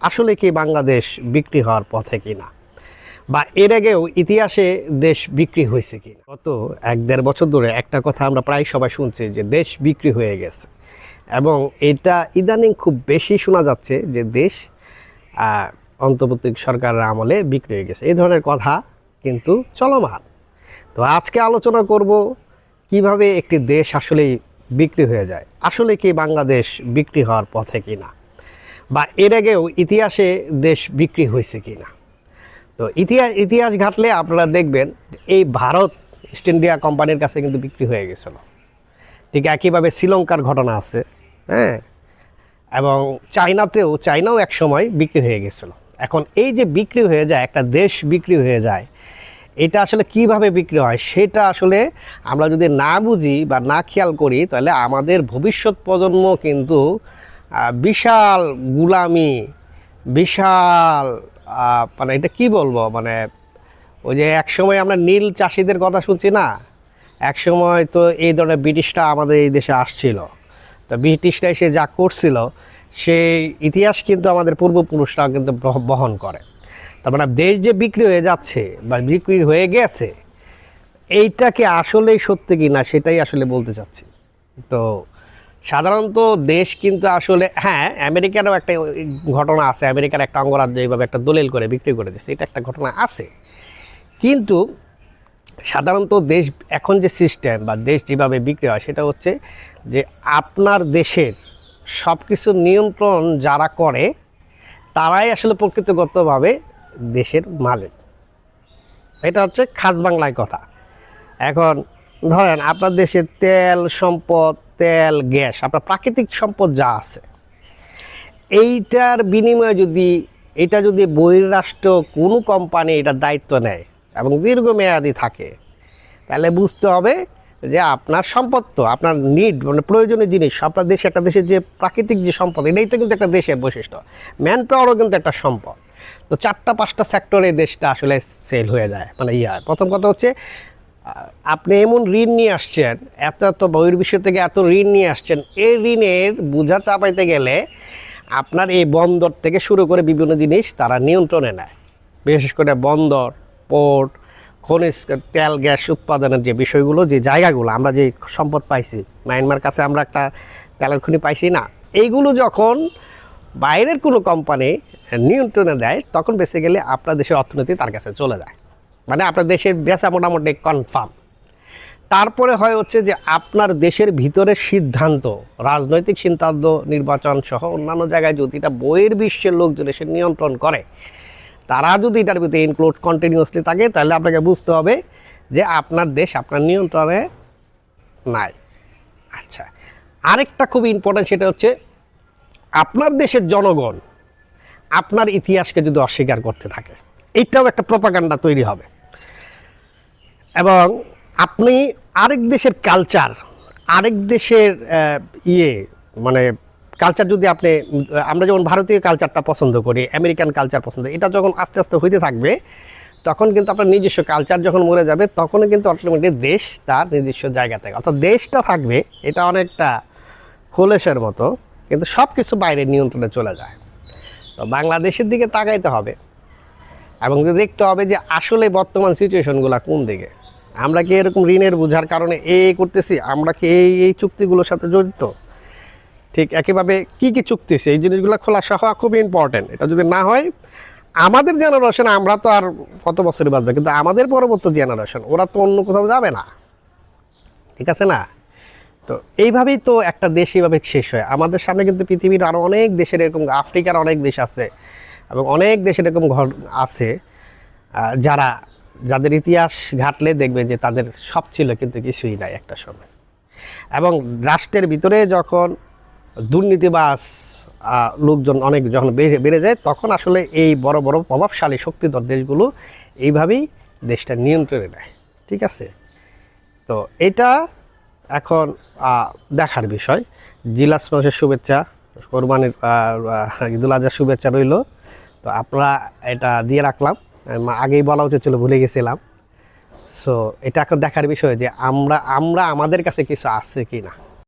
আসলে কি বাংলাদেশ বিক্রি হওয়ার পথে কিনা, বা এর আগেও ইতিহাসে দেশ বিক্রি হয়েছে কিনা। গত 1-1.5 বছর ধরে একটা কথা আমরা প্রায় সবাই শুনছি যে দেশ বিক্রি হয়ে গেছে, এবং এটা ইদানিং খুব বেশি শোনা যাচ্ছে যে দেশ অন্তর্বর্তী সরকারের আমলে বিক্রি হয়ে গেছে। এই ধরনের কথা কিন্তু চলমান। তো আজকে আলোচনা করব কিভাবে একটি দেশ আসলেই বিক্রি হয়ে যায়, আসলে কি বাংলাদেশ বিক্রি হওয়ার পথে কিনা, বা এর আগেও ইতিহাসে দেশ বিক্রি হয়েছে কিনা। তো ইতিহাস ঘাটলে আপনারা দেখবেন এই ভারত ইস্ট ইন্ডিয়া কোম্পানির কাছে কিন্তু বিক্রি হয়ে গেছিল। ঠিক একইভাবে শ্রীলঙ্কার ঘটনা আছে, হ্যাঁ, এবং চায়নাও এক সময় বিক্রি হয়ে গেছিল। এখন এই যে বিক্রি হয়ে যায়, একটা দেশ বিক্রি হয়ে যায়, এটা আসলে কিভাবে বিক্রি হয় সেটা আসলে আমরা যদি না বুঝি বা না খেয়াল করি, তাহলে আমাদের ভবিষ্যৎ প্রজন্ম কিন্তু বিশাল গুলামি, বিশাল মানে এটা কি বলবো, মানে ওই যে একসময় আমরা নীল চাষিদের কথা শুনছি না, একসময় তো এই ধরনের ব্রিটিশরা আমাদের এই দেশে আসছিল। তো ব্রিটিশরা এসে যা করছিল সেই ইতিহাস কিন্তু আমাদের পূর্বপুরুষরা কিন্তু বহন করে। তার মানে দেশ যে বিক্রি হয়ে যাচ্ছে বা বিক্রি হয়ে গেছে, এইটাকে আসলেই সত্যি কি না সেটাই আসলে বলতে চাচ্ছি। তো সাধারণত দেশ কিন্তু আসলে, হ্যাঁ, আমেরিকারও একটা ঘটনা আছে, আমেরিকার একটা অঙ্গরাজ্য এইভাবে একটা দলিল করে বিক্রি করে দিচ্ছে, এটা একটা ঘটনা আছে। কিন্তু সাধারণত দেশ এখন যে সিস্টেম বা দেশ যেভাবে বিক্রি হয় সেটা হচ্ছে যে আপনার দেশের সব কিছু নিয়ন্ত্রণ যারা করে তারাই আসলে প্রকৃতিগতভাবে দেশের মালিক। এটা হচ্ছে খাস বাংলায় কথা। এখন ধরেন আপনার দেশে তেল সম্পদ, তেল, গ্যাস, আপনার প্রাকৃতিক সম্পদ যা আছে, এইটার বিনিময়ে এটা যদি বহিরাষ্ট্র কোনো কোম্পানি এটার দায়িত্ব নেয় এবং দীর্ঘমেয়াদী থাকে, তাহলে বুঝতে হবে যে আপনার সম্পদ তো আপনার মানে প্রয়োজনীয় জিনিস, আপনার দেশে একটা দেশের যে প্রাকৃতিক যে সম্পদ, এটাই তো কিন্তু একটা দেশের বৈশিষ্ট্য। ম্যান পাওয়ারও কিন্তু একটা সম্পদ। তো 4-5টা সেক্টরে দেশটা আসলে সেল হয়ে যায়। মানে প্রথম কথা হচ্ছে আপনি এমন ঋণ নিয়ে আসছেন, এত বহির্বিশ্ব থেকে এত ঋণ নিয়ে আসছেন, এই ঋণের বোঝা চাপাইতে গেলে আপনার এই বন্দর থেকে শুরু করে বিভিন্ন জিনিস তারা নিয়ন্ত্রণে নেয়। বিশেষ করে বন্দর, পোর্ট, খনিজ তেল গ্যাস উৎপাদনের যে বিষয়গুলো, যে জায়গাগুলো আমরা যে সম্পদ পাইছি, মায়ানমার কাছে আমরা একটা তেলের খনি পাইছি না, এইগুলো যখন বাইরের কোনো কোম্পানি নিয়ন্ত্রণে দেয়, তখন বেসিক্যালি আপনার দেশের অর্থনীতি তার কাছে চলে যায়। মানে আপনার দেশের বেচা মোটামুটি কনফার্ম। তারপরে হচ্ছে যে আপনার দেশের ভিতরের সিদ্ধান্ত, রাজনৈতিক সিদ্ধান্ত, নির্বাচন সহ অন্যান্য জায়গায় যদি এটা বহির্বিশ্বের লোকজন এসে নিয়ন্ত্রণ করে, তারা যদি এটার ভিতরে ইনক্লুড কন্টিনিউয়াসলি থাকে, তাহলে আপনাকে বুঝতে হবে যে আপনার দেশ আপনার নিয়ন্ত্রণে নাই। আচ্ছা, আরেকটা খুব ইম্পর্টেন্ট, সেটা হচ্ছে আপনার দেশের জনগণ আপনার ইতিহাসকে যদি অস্বীকার করতে থাকে, এইটাও একটা প্রপাগান্ডা তৈরি হবে। এবং আপনি আরেক দেশের কালচার, আরেক দেশের মানে কালচার যদি আমরা যেমন ভারতীয় কালচারটা পছন্দ করি, আমেরিকান কালচার পছন্দ, এটা যখন আস্তে আস্তে হইতে থাকবে, তখন কিন্তু আপনার নিজস্ব কালচার যখন মরে যাবে, তখনও কিন্তু অটোমেটিক দেশ তার নিজস্ব জায়গা থেকে, অর্থাৎ দেশটা থাকবে, এটা অনেকটা খোলসের মতো, কিন্তু সব কিছু বাইরের নিয়ন্ত্রণে চলে যায়। তো বাংলাদেশের দিকে তাকাইতে হবে এবং দেখতে হবে যে আসলে বর্তমান সিচুয়েশনগুলো কোন দিকে। আমরা কি এরকম ঋণের বোঝার কারণে করতেছি, আমরা কি এই চুক্তিগুলোর সাথে জড়িত, ঠিক একইভাবে কী কী চুক্তি আছে, এই জিনিসগুলো খোলা হওয়া খুবই ইম্পর্টেন্ট। এটা যদি না হয়, আমাদের জেনারেশন, আমরা তো আর কত বছরই বাঁচবে, কিন্তু আমাদের পরবর্তী জেনারেশন ওরা তো অন্য কোথাও যাবে না, ঠিক আছে না? তো এইভাবেই তো একটা দেশ এইভাবে শেষ হয়। আমাদের সামনে কিন্তু পৃথিবীর আরও অনেক দেশের এরকম, আফ্রিকার অনেক দেশ আছে এবং অনেক দেশের এরকম ঘর আছে যাদের ইতিহাস ঘাটলে দেখবে যে তাদের সব ছিল কিন্তু কিছুই নাই একটা সময়। এবং রাষ্ট্রের ভিতরে যখন দুর্নীতিবাজ লোকজন যখন বেড়ে যায়, তখন আসলে এই বড় বড় প্রভাবশালী শক্তিধর দেশগুলো এইভাবেই দেশটা নিয়ন্ত্রণে নেয়, ঠিক আছে? তো এটা এখন দেখার বিষয়। জিলাস মাসের শুভেচ্ছা, কোরবানির ঈদুল আজহার শুভেচ্ছা রইল। তো আপনারা এটা দিয়ে রাখলাম, আগেই বলা উচিত ছিল, ভুলে গেছিলাম। সো এটা এখন দেখার বিষয় যে আমরা আমাদের কাছে কিছু আছে কি না।